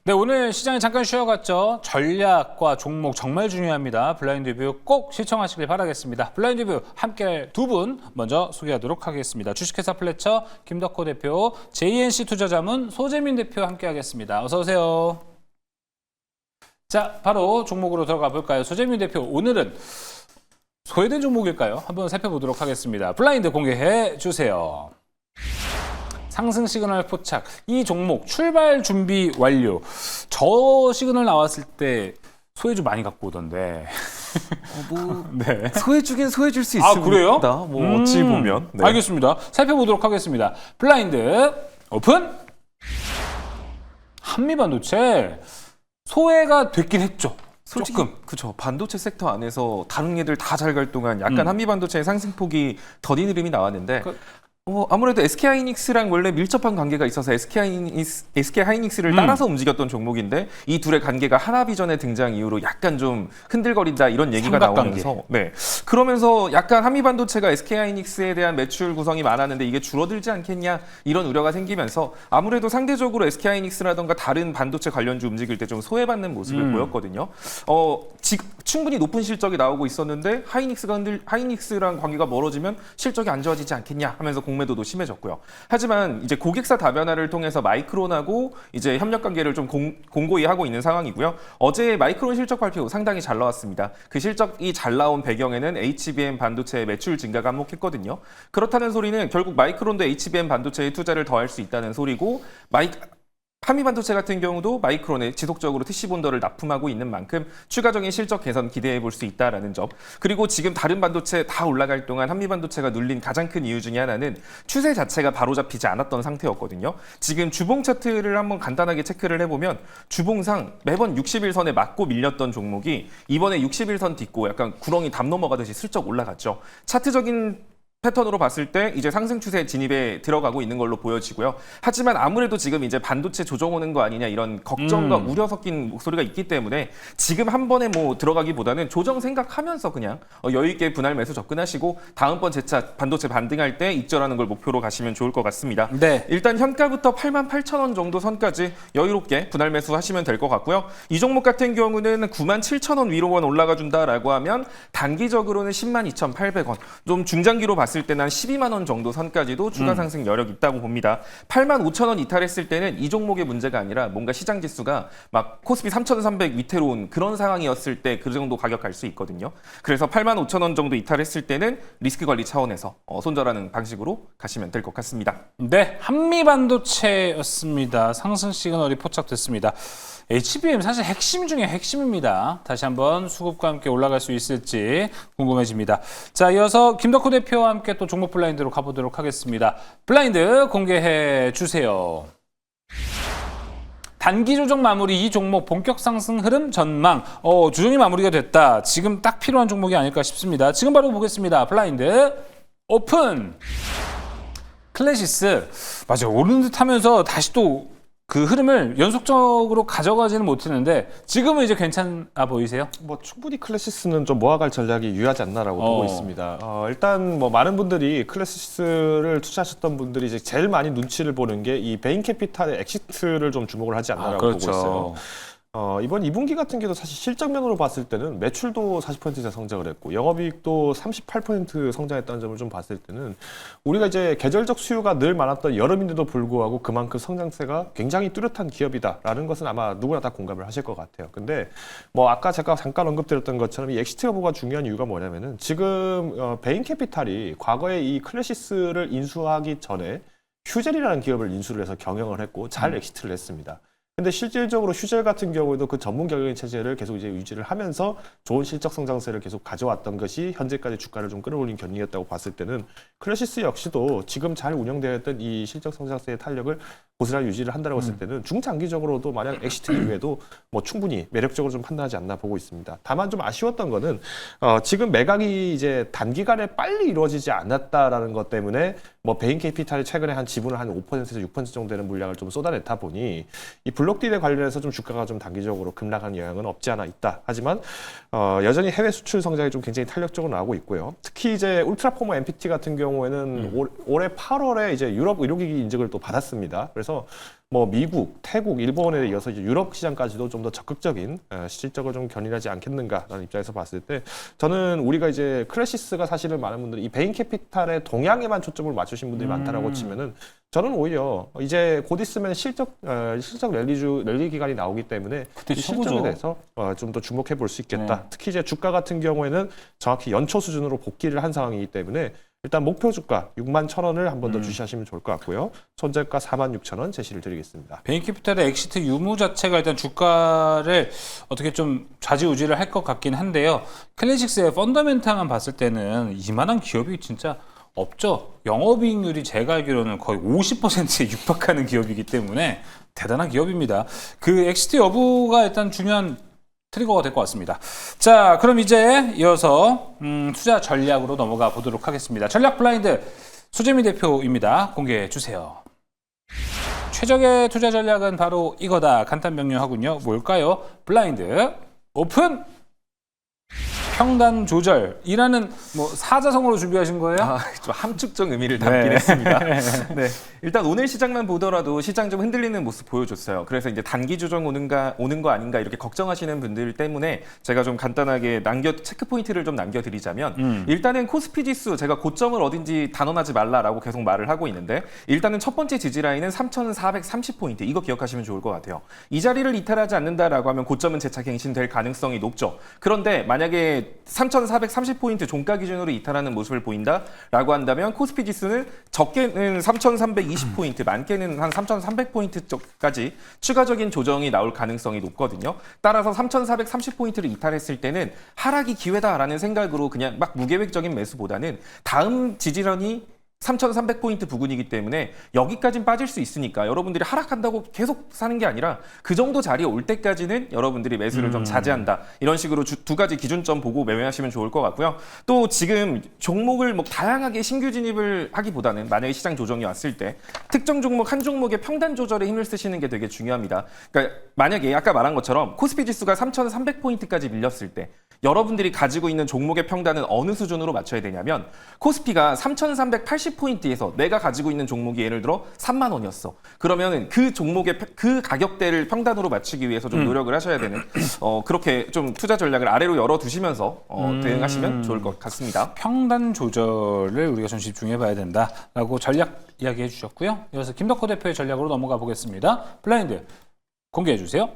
네, 오늘 시장에 잠깐 쉬어갔죠. 전략과 종목 정말 중요합니다. 블라인드 뷰 꼭 시청하시길 바라겠습니다. 블라인드 뷰 함께할 두 분 먼저 소개하도록 하겠습니다. 주식회사 플래처 김덕호 대표, JNC 투자자문 소재민 대표 함께하겠습니다. 어서 오세요. 자, 바로 종목으로 들어가 볼까요? 소재민 대표, 오늘은 소외된 종목일까요? 한번 살펴보도록 하겠습니다. 블라인드 공개해 주세요. 상승 시그널 포착. 이 종목 출발 준비 완료. 저 시그널 나왔을 때 소외주 많이 갖고 오던데. 네. 소외주긴 소외줄 수 있습니다. 아, 그래요? 뭐 어찌 보면. 네. 알겠습니다. 살펴보도록 하겠습니다. 블라인드 오픈. 한미반도체 소외가 됐긴 했죠. 솔직히 조금. 그렇죠. 반도체 섹터 안에서 다른 애들 다 잘 갈 동안 약간 한미반도체의 상승폭이 더딘 흐름이 나왔는데 아무래도 SK하이닉스랑 원래 밀접한 관계가 있어서 SK하이닉스를 따라서 움직였던 종목인데 이 둘의 관계가 하나비전의 등장 이후로 약간 좀 흔들거린다 이런 얘기가 삼각관계. 나오면서 그러면서 약간 한미반도체가 SK하이닉스에 대한 매출 구성이 많았는데 이게 줄어들지 않겠냐 이런 우려가 생기면서 아무래도 상대적으로 SK하이닉스라던가 다른 반도체 관련주 움직일 때 좀 소외받는 모습을 보였거든요. 충분히 높은 실적이 나오고 있었는데 하이닉스랑 관계가 멀어지면 실적이 안 좋아지지 않겠냐 하면서 공매도도 심해졌고요. 하지만 이제 고객사 다변화를 통해서 마이크론하고 이제 협력 관계를 좀 공고히 하고 있는 상황이고요. 어제 마이크론 실적 발표 상당히 잘 나왔습니다. 그 실적이 잘 나온 배경에는 HBM 반도체 매출 증가가 한몫했거든요. 그렇다는 소리는 결국 마이크론도 HBM 반도체에 투자를 더 할 수 있다는 소리고 한미반도체 같은 경우도 마이크론에 지속적으로 TC본더를 납품하고 있는 만큼 추가적인 실적 개선 기대해 볼 수 있다라는 점. 그리고 지금 다른 반도체 다 올라갈 동안 한미반도체가 눌린 가장 큰 이유 중에 하나는 추세 자체가 바로잡히지 않았던 상태였거든요. 지금 주봉 차트를 한번 간단하게 체크를 해보면 주봉상 매번 60일선에 맞고 밀렸던 종목이 이번에 60일선 딛고 약간 구렁이 담 넘어가듯이 슬쩍 올라갔죠. 차트적인 패턴으로 봤을 때 이제 상승 추세 진입에 들어가고 있는 걸로 보여지고요. 하지만 아무래도 지금 이제 반도체 조정 오는 거 아니냐 이런 걱정과 우려 섞인 목소리가 있기 때문에 지금 한 번에 뭐 들어가기보다는 조정 생각하면서 그냥 여유 있게 분할 매수 접근하시고 다음번 재차 반도체 반등할 때 익절하는 걸 목표로 가시면 좋을 것 같습니다. 네. 일단 현가부터 88,000원 정도 선까지 여유롭게 분할 매수 하시면 될 것 같고요. 이 종목 같은 경우는 97,000원 위로만 올라가 준다라고 하면 단기적으로는 102,800원. 좀 중장기로 봤을 때는 한 12만 원 정도 선까지도 추가 상승 여력 있다고 봅니다. 85,000원 이탈했을 때는 이 종목의 문제가 아니라 뭔가 시장 지수가 막 코스피 3,300 위태로 온 그런 상황이었을 때 그 정도 가격 갈 수 있거든요. 그래서 85,000원 정도 이탈했을 때는 리스크 관리 차원에서 손절하는 방식으로 가시면 될 것 같습니다. 네, 한미반도체였습니다. 상승 시그널이 포착됐습니다. HBM 사실 핵심 중에 핵심입니다. 다시 한번 수급과 함께 올라갈 수 있을지 궁금해집니다. 자, 이어서 김덕호 대표와 함께 또 종목 블라인드로 가보도록 하겠습니다. 블라인드 공개해 주세요. 단기 조정 마무리 이 종목 본격 상승 흐름 전망. 조정이 마무리가 됐다. 지금 딱 필요한 종목이 아닐까 싶습니다. 지금 바로 보겠습니다. 블라인드 오픈. 클래시스. 맞아요. 오른 듯 하면서 다시 또 그 흐름을 연속적으로 가져가지는 못했는데 지금은 이제 괜찮아 보이세요? 뭐 충분히 클래시스는 좀 모아갈 전략이 유효하지 않나라고 보고 있습니다. 일단 뭐 많은 분들이 클래시스를 투자하셨던 분들이 이제 제일 많이 눈치를 보는 게 이 베인 캐피탈의 엑시트를 좀 주목을 하지 않나라고 보고 있어요. 이번 2분기 같은 경우도 사실 실적면으로 봤을 때는 매출도 40% 이상 성장을 했고 영업이익도 38% 성장했다는 점을 좀 봤을 때는 우리가 이제 계절적 수요가 늘 많았던 여름인데도 불구하고 그만큼 성장세가 굉장히 뚜렷한 기업이다라는 것은 아마 누구나 다 공감을 하실 것 같아요. 근데 뭐 아까 제가 잠깐 언급드렸던 것처럼 이 엑시트 여부가 중요한 이유가 뭐냐면은 지금 베인 캐피탈이 과거에 이 클래시스를 인수하기 전에 휴젤이라는 기업을 인수를 해서 경영을 했고 잘 엑시트를 했습니다. 근데 실질적으로 휴젤 같은 경우에도 그 전문 경영인 체제를 계속 이제 유지를 하면서 좋은 실적 성장세를 계속 가져왔던 것이 현재까지 주가를 좀 끌어올린 견인이었다고 봤을 때는 클래시스 역시도 지금 잘 운영되어 있던 이 실적 성장세의 탄력을 고스란히 유지를 한다고 했을 때는 중장기적으로도 만약 엑시트 이후에도 뭐 충분히 매력적으로 좀 판단하지 않나 보고 있습니다. 다만 좀 아쉬웠던 거는 지금 매각이 이제 단기간에 빨리 이루어지지 않았다라는 것 때문에 뭐 베인 캐피탈이 최근에 한 지분을 한 5%에서 6% 정도 되는 물량을 좀 쏟아냈다 보니 이 블록딜에 관련해서 좀 주가가 좀 단기적으로 급락한 영향은 없지 않아 있다. 하지만 여전히 해외 수출 성장이 좀 굉장히 탄력적으로 나오고 있고요. 특히 이제 울트라포머 MPT 같은 경우에는 올해 8월에 이제 유럽 의료기기 인증을 또 받았습니다. 그래서 뭐 미국, 태국, 일본에 이어서 이제 유럽 시장까지도 좀 더 적극적인 실적을 좀 견인하지 않겠는가라는 입장에서 봤을 때 저는 우리가 이제 클래시스가 사실은 많은 분들이 이 베인 캐피탈의 동향에만 초점을 맞추신 분들이 많다라고 치면은 저는 오히려 이제 곧 있으면 실적 랠리 기간이 나오기 때문에 그때 이 실적에 최고죠. 대해서 좀 더 주목해 볼 수 있겠다. 네. 특히 이제 주가 같은 경우에는 정확히 연초 수준으로 복귀를 한 상황이기 때문에 일단 목표 주가 61,000원을 한 번 더 주시하시면 좋을 것 같고요. 손절가 46,000원 제시를 드리겠습니다. 베인캐피탈의 엑시트 유무 자체가 일단 주가를 어떻게 좀 좌지우지를 할 것 같긴 한데요. 클래식스의 펀더멘탈만 봤을 때는 이만한 기업이 진짜 없죠. 영업이익률이 제가 알기로는 거의 50%에 육박하는 기업이기 때문에 대단한 기업입니다. 그 엑시트 여부가 일단 중요한 트리거가 될 것 같습니다. 자, 그럼 이제 이어서 투자 전략으로 넘어가 보도록 하겠습니다. 전략 블라인드 수재미 대표입니다. 공개해 주세요. 최적의 투자 전략은 바로 이거다. 간단 명료하군요. 뭘까요? 블라인드 오픈. 평단 조절이라는 뭐 사자성어로 준비하신 거예요? 좀 함축적 의미를 담긴 네. 했습니다. 네, 일단 오늘 시장만 보더라도 시장 좀 흔들리는 모습 보여줬어요. 그래서 이제 단기 조정 오는 거 아닌가 이렇게 걱정하시는 분들 때문에 제가 좀 간단하게 체크 포인트를 좀 남겨드리자면 일단은 코스피 지수 제가 고점을 어딘지 단언하지 말라라고 계속 말을 하고 있는데 일단은 첫 번째 지지 라인은 3,430포인트 이거 기억하시면 좋을 것 같아요. 이 자리를 이탈하지 않는다라고 하면 고점은 재차 갱신될 가능성이 높죠. 그런데 만약에 3,430포인트 종가 기준으로 이탈하는 모습을 보인다라고 한다면 코스피 지수는 적게는 3,320포인트, 많게는 한 3,300포인트 쪽까지 추가적인 조정이 나올 가능성이 높거든요. 따라서 3,430포인트를 이탈했을 때는 하락이 기회다라는 생각으로 그냥 막 무계획적인 매수보다는 다음 지지선이 3,300포인트 부근이기 때문에 여기까지는 빠질 수 있으니까 여러분들이 하락한다고 계속 사는 게 아니라 그 정도 자리에 올 때까지는 여러분들이 매수를 좀 자제한다. 이런 식으로 두 가지 기준점 보고 매매하시면 좋을 것 같고요. 또 지금 종목을 뭐 다양하게 신규 진입을 하기보다는 만약에 시장 조정이 왔을 때 특정 종목 한 종목의 평단 조절에 힘을 쓰시는 게 되게 중요합니다. 그러니까 만약에 아까 말한 것처럼 코스피 지수가 3,300포인트까지 밀렸을 때 여러분들이 가지고 있는 종목의 평단은 어느 수준으로 맞춰야 되냐면 코스피가 3,380포인트에서 내가 가지고 있는 종목이 예를 들어 3만 원이었어. 그러면 그 종목의 그 가격대를 평단으로 맞추기 위해서 좀 노력을 하셔야 되는 그렇게 좀 투자 전략을 아래로 열어두시면서 대응하시면 좋을 것 같습니다. 평단 조절을 우리가 좀 집중해 봐야 된다라고 전략 이야기해 주셨고요. 이어서 김덕호 대표의 전략으로 넘어가 보겠습니다. 블라인드 공개해 주세요.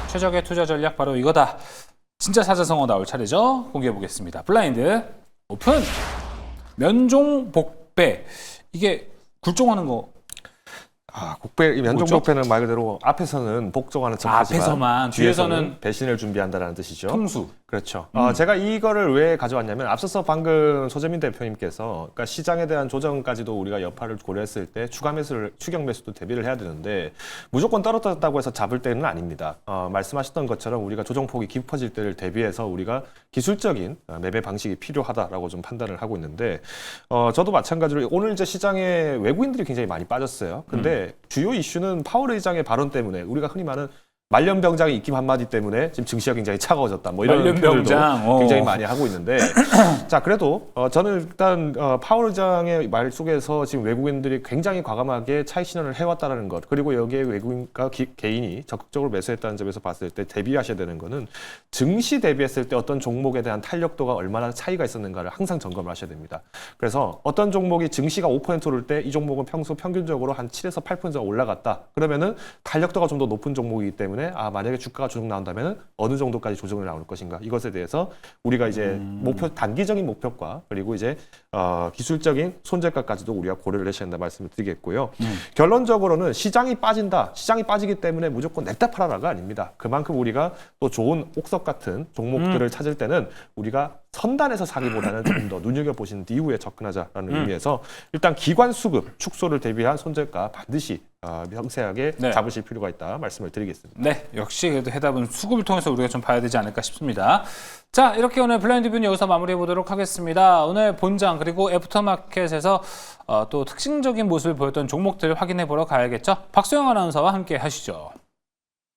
최적의 투자 전략 바로 이거다. 진짜 사자성어 나올 차례죠. 공개해 보겠습니다. 블라인드 오픈. 면종 복배. 이게 굴종하는 거. 면종 뭐죠? 복배는 말 그대로 앞에서는 복종하는 척하지만 앞에서만, 뒤에서는 배신을 준비한다라는 뜻이죠. 통수. 그렇죠. 제가 이거를 왜 가져왔냐면 앞서서 방금 소재민 대표님께서 그러니까 시장에 대한 조정까지도 우리가 여파를 고려했을 때 추격 매수도 대비를 해야 되는데 무조건 떨어졌다고 해서 잡을 때는 아닙니다. 말씀하셨던 것처럼 우리가 조정폭이 깊어질 때를 대비해서 우리가 기술적인 매매 방식이 필요하다라고 좀 판단을 하고 있는데 저도 마찬가지로 오늘 이제 시장에 외국인들이 굉장히 많이 빠졌어요. 근데 주요 이슈는 파월 의장의 발언 때문에 우리가 흔히 말하는 말년병장의 입김 한마디 때문에 지금 증시가 굉장히 차가워졌다. 뭐 이런 표현들도 굉장히 많이 하고 있는데 자 그래도 저는 일단 파월 의장의 말 속에서 지금 외국인들이 굉장히 과감하게 차익 실현을 해왔다는 것 그리고 여기에 외국인과 개인이 적극적으로 매수했다는 점에서 봤을 때 대비하셔야 되는 거는 증시 대비했을 때 어떤 종목에 대한 탄력도가 얼마나 차이가 있었는가를 항상 점검을 하셔야 됩니다. 그래서 어떤 종목이 증시가 5% 오를 때 이 종목은 평균적으로 한 7에서 8% 올라갔다. 그러면은 탄력도가 좀 더 높은 종목이기 때문에 만약에 주가가 조정 나온다면 어느 정도까지 조정이 나올 것인가 이것에 대해서 우리가 이제 단기적인 목표과 그리고 이제 기술적인 손절가까지도 우리가 고려를 하셔야 된다 말씀을 드리겠고요. 결론적으로는 시장이 빠진다. 시장이 빠지기 때문에 무조건 냅다 팔아라가 아닙니다. 그만큼 우리가 또 좋은 옥석 같은 종목들을 찾을 때는 우리가 선단에서 사기보다는 조금 더 눈여겨보신 이후에 접근하자라는 의미에서 일단 기관 수급 축소를 대비한 손절가 반드시 명세하게 잡으실 필요가 있다 말씀을 드리겠습니다. 네, 역시 그래도 해답은 수급을 통해서 우리가 좀 봐야 되지 않을까 싶습니다. 자, 이렇게 오늘 블라인드 뷰는 여기서 마무리해 보도록 하겠습니다. 오늘 본장 그리고 애프터마켓에서 또 특징적인 모습을 보였던 종목들을 확인해 보러 가야겠죠. 박소영 아나운서와 함께 하시죠.